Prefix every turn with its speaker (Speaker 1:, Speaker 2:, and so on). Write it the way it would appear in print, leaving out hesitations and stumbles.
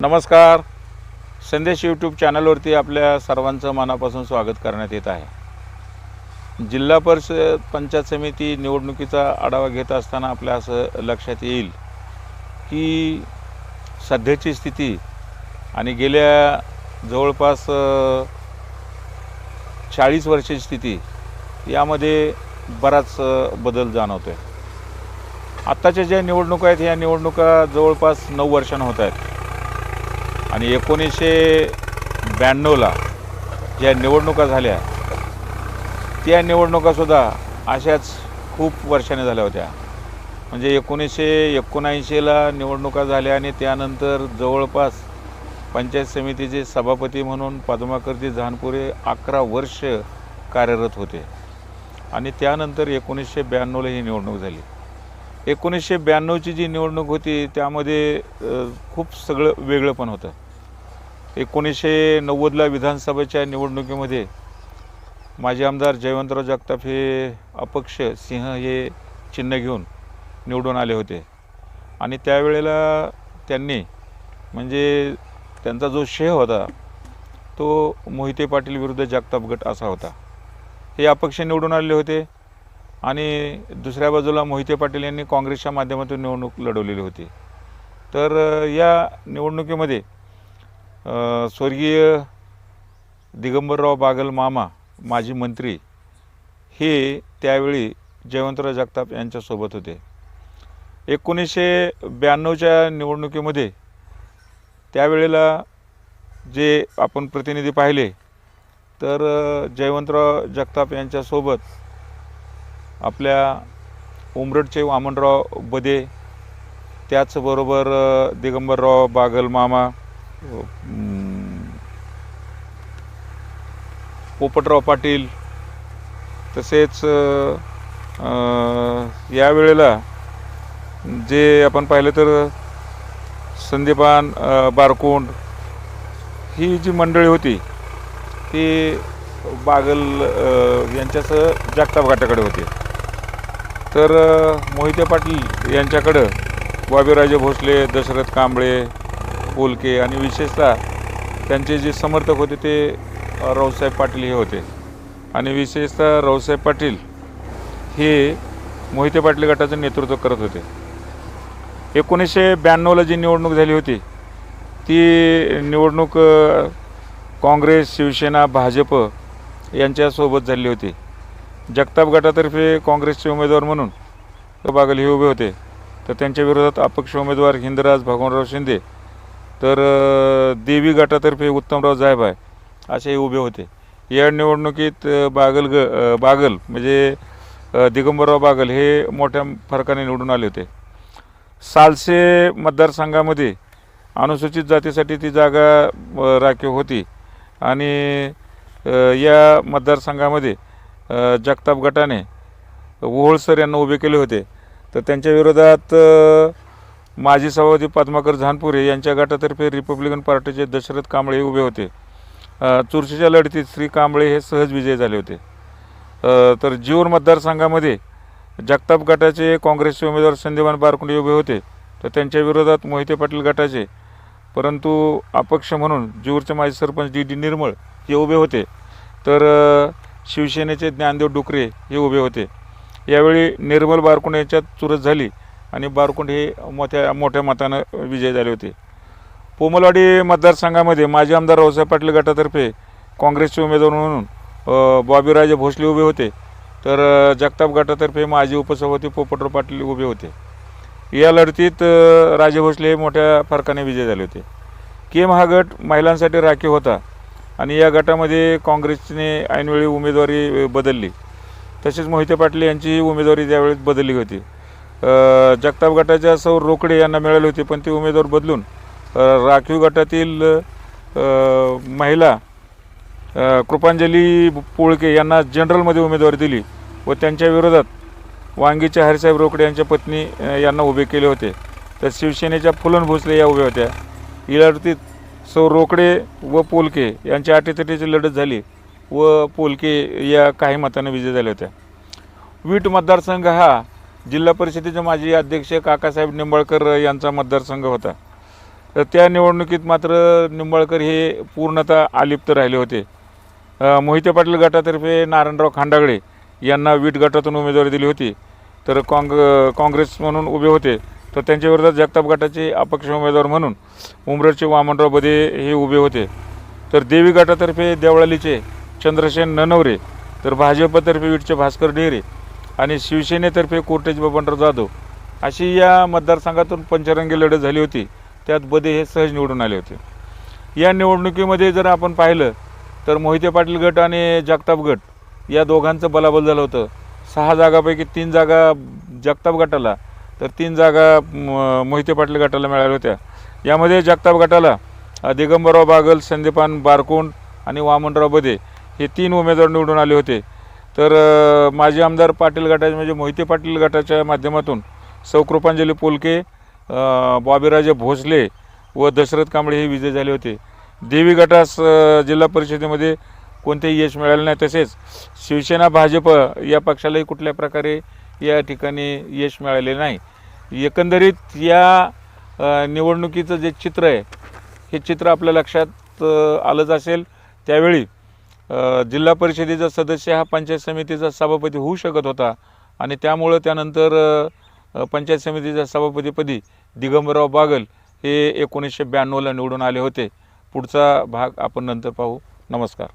Speaker 1: नमस्कार. संदेश यूट्यूब चॅनलवरती आपल्या सर्वांचं मनापासून स्वागत करण्यात येत आहे. जिल्हा परिषद पंचायत समिती निवडणुकीचा आढावा घेत असताना आपल्या असं लक्षात येईल की सध्याची स्थिती आणि गेल्या जवळपास 40 वर्षाची स्थिती यामध्ये बराच बदल जाणवतो आहे. आत्ताच्या ज्या निवडणुका आहेत ह्या निवडणुका जवळपास 9 वर्षांनी होत आहेत आणि 1992ला ज्या निवडणुका झाल्या त्या निवडणुकासुद्धा अशाच खूप वर्षांनी झाल्या होत्या. म्हणजे 1979ला निवडणुका झाल्या आणि त्यानंतर जवळपास पंचायत समितीचे सभापती म्हणून पद्माकरजी जहानपुरे 11 वर्ष कार्यरत होते आणि त्यानंतर 1992ला ही निवडणूक झाली. 1992ची जी निवडणूक होती त्यामध्ये खूप सगळं वेगळं पण होतं. 1990ला विधानसभेच्या निवडणुकीमध्ये माजी आमदार जयवंतराव जगताप हे अपक्ष सिंह हे चिन्ह घेऊन निवडून आले होते आणि त्यावेळेला त्यांनी म्हणजे त्यांचा जो शेह होता तो मोहिते पाटील विरुद्ध जगताप गट असा होता. हे अपक्ष निवडून आले होते आणि दुसऱ्या बाजूला मोहिते पाटील यांनी काँग्रेसच्या माध्यमातून निवडणूक लढवलेली होती. तर या निवडणुकीमध्ये स्वर्गीय दिगंबरराव बागल मामा माजी मंत्री हे त्यावेळी जयवंतराव जगताप यांच्यासोबत होते. 1992च्या निवडणुकीमध्ये त्यावेळेला जे आपण प्रतिनिधी पाहिले तर जयवंतराव जगताप यांच्यासोबत आपल्या उमरडचे वामनराव बदे, त्याचबरोबर दिगंबरराव बागल मामा, पोपटराव पाटील, तसेच यावेळेला जे आपण पाहिलं तर संदीपान बारकोंड ही जी मंडळी होती ती बागल यांच्यासह जगताप गटाकडे होती. तर मोहिते पाटील यांच्याकडं बाबीराजे भोसले, दशरथ कांबळे, पोलके आणि विशेषतः त्यांचे जे समर्थक होते ते रावसाहेब पाटील हे होते आणि विशेषतः रावसाहेब पाटील हे मोहिते पाटील गटाचं नेतृत्व करत होते. 1992ला जी निवडणूक झाली होती ती निवडणूक काँग्रेस, शिवसेना, भाजप यांच्यासोबत झाली होती. जगताप गटातर्फे काँग्रेसचे उमेदवार म्हणून बागल हे उभे होते, तर त्यांच्या विरोधात अपक्ष उमेदवार हिंदराज भगवानराव शिंदे, तर देवी गटातर्फे उत्तमराव जायभाय असे उभे होते. या निवडणुकीत बागल म्हणजे दिगंबरराव बागल हे मोठ्या फरकाने निवडून आले होते. सालसे मतदारसंघामध्ये अनुसूचित जातीसाठी ती जागा राखीव होती आणि या मतदारसंघामध्ये जगताप गटाने ओहोळसर यांना उभे केले होते. तर त्यांच्या विरोधात माजी सभापती पद्माकर जहानपुरे यांच्या गटातर्फे रिपब्लिकन पार्टीचे दशरथ कांबळे उभे होते. चुरशीच्या लढतीत श्री कांबळे हे सहज विजयी झाले होते. तर जीवर मतदारसंघामध्ये जगताप गटाचे काँग्रेसचे उमेदवार संदीपान बारकोंड उभे होते, तर त्यांच्या विरोधात मोहिते पाटील गटाचे परंतु अपक्ष म्हणून जीवरचे माजी सरपंच डी निर्मळ हे उभे होते. तर शिवसेनेचे ज्ञानदेव डुकरे हे उभे होते. यावेळी निर्मल बारकोंड यांच्यात चुरस झाली आणि बारकोंड हे मोठ्या मतानं विजयी झाले होते. पोमलवाडी मतदारसंघामध्ये माजी आमदार रावसाहेब पाटील गटातर्फे काँग्रेसचे उमेदवार म्हणून बाबीराजे भोसले उभे होते, तर जगताप गटातर्फे माजी उपसभापती पोपटराव पाटील उभे होते. या लढतीत राजे भोसले हे मोठ्या फरकाने विजयी झाले होते. केम हा गट महिलांसाठी राखीव होता आणि या गटामध्ये काँग्रेसने ऐनवेळी उमेदवारी बदलली, तसेच मोहिते पाटील यांची उमेदवारी त्यावेळेस बदलली होती. जगताप गटाच्या सौ रोकडे यांना मिळाली होती, पण ती उमेदवार बदलून राखीव गटातील महिला कृपांजली पोळके यांना जनरलमध्ये उमेदवारी दिली व त्यांच्या विरोधात वांगीचे हरिसाहेब रोकडे यांच्या पत्नी यांना उभे केले होते. तर शिवसेनेच्या फुलन भोसले या उभ्या होत्या. या लढतीत सौ रोकडे व पोलके यांच्या अटीतटीची लढत झाली व पोलके या काही मताने विजयी झाल्या होत्या. वीट मतदारसंघ हा जिल्हा परिषदेचे माजी अध्यक्ष काकासाहेब निंबाळकर यांचा मतदारसंघ होता. तर त्या निवडणुकीत मात्र निंबाळकर हे पूर्णतः अलिप्त राहिले होते. मोहिते पाटील गटातर्फे नारायणराव खांडागळे यांना विट गटातून उमेदवारी दिली होती. तर काँग्रेस म्हणून उभे होते, तर त्यांच्या विरोधात जगताप गटाचे अपक्ष उमेदवार म्हणून उमरेडचे वामनराव बदे हे उभे होते. तर देवी गटातर्फे देवळालीचे चंद्रसेन ननवरे, तर भाजपतर्फे विटचे भास्कर डेरे आणि शिवसेनेतर्फे कोर्टेज बबनराव जाधव अशी या मतदारसंघातून पंचरंगी लढत झाली होती. त्यात बदे हे सहज निवडून आले होते. या निवडणुकीमध्ये जर आपण पाहिलं तर मोहिते पाटील गट आणि जगताप गट या दोघांचं बलाबल झालं होतं. 6 जागापैकी 3 जागा जगताप गटाला, तर 3 जागा मोहिते पाटील गटाला मिळाल्या होत्या. यामध्ये जगताप गटाला दिगंबरराव बागल, संदीपान बारकुंड आणि वामनराव बदे हे 3 उमेदवार निवडून आले होते. तर माजी आमदार पाटील गटाचे म्हणजे मोहिते पाटील गटाच्या माध्यमातून सौ कृपांजली पोलके, बॉबीराजे भोसले व दशरथ कांबळे हे विजय झाले होते. देवी गटास जिल्हा परिषदेमध्ये कोणतेही यश मिळाले नाही. तसेच शिवसेना भाजप या पक्षालाही कुठल्या प्रकारे या ठिकाणी यश मिळाले नाही. एकंदरीत या निवडणुकीचं जे चित्र आहे हे चित्र आपल्या लक्षात आलंच असेल. त्यावेळी जिल्हा परिषदेचा सदस्य हा पंचायत समितीचा सभापती होऊ शकत होता आणि त्यामुळं त्यानंतर पंचायत समितीच्या सभापतीपदी दिगंबरराव बागल हे 1992ला निवडून आले होते. पुढचा भाग आपण नंतर पाहू. नमस्कार.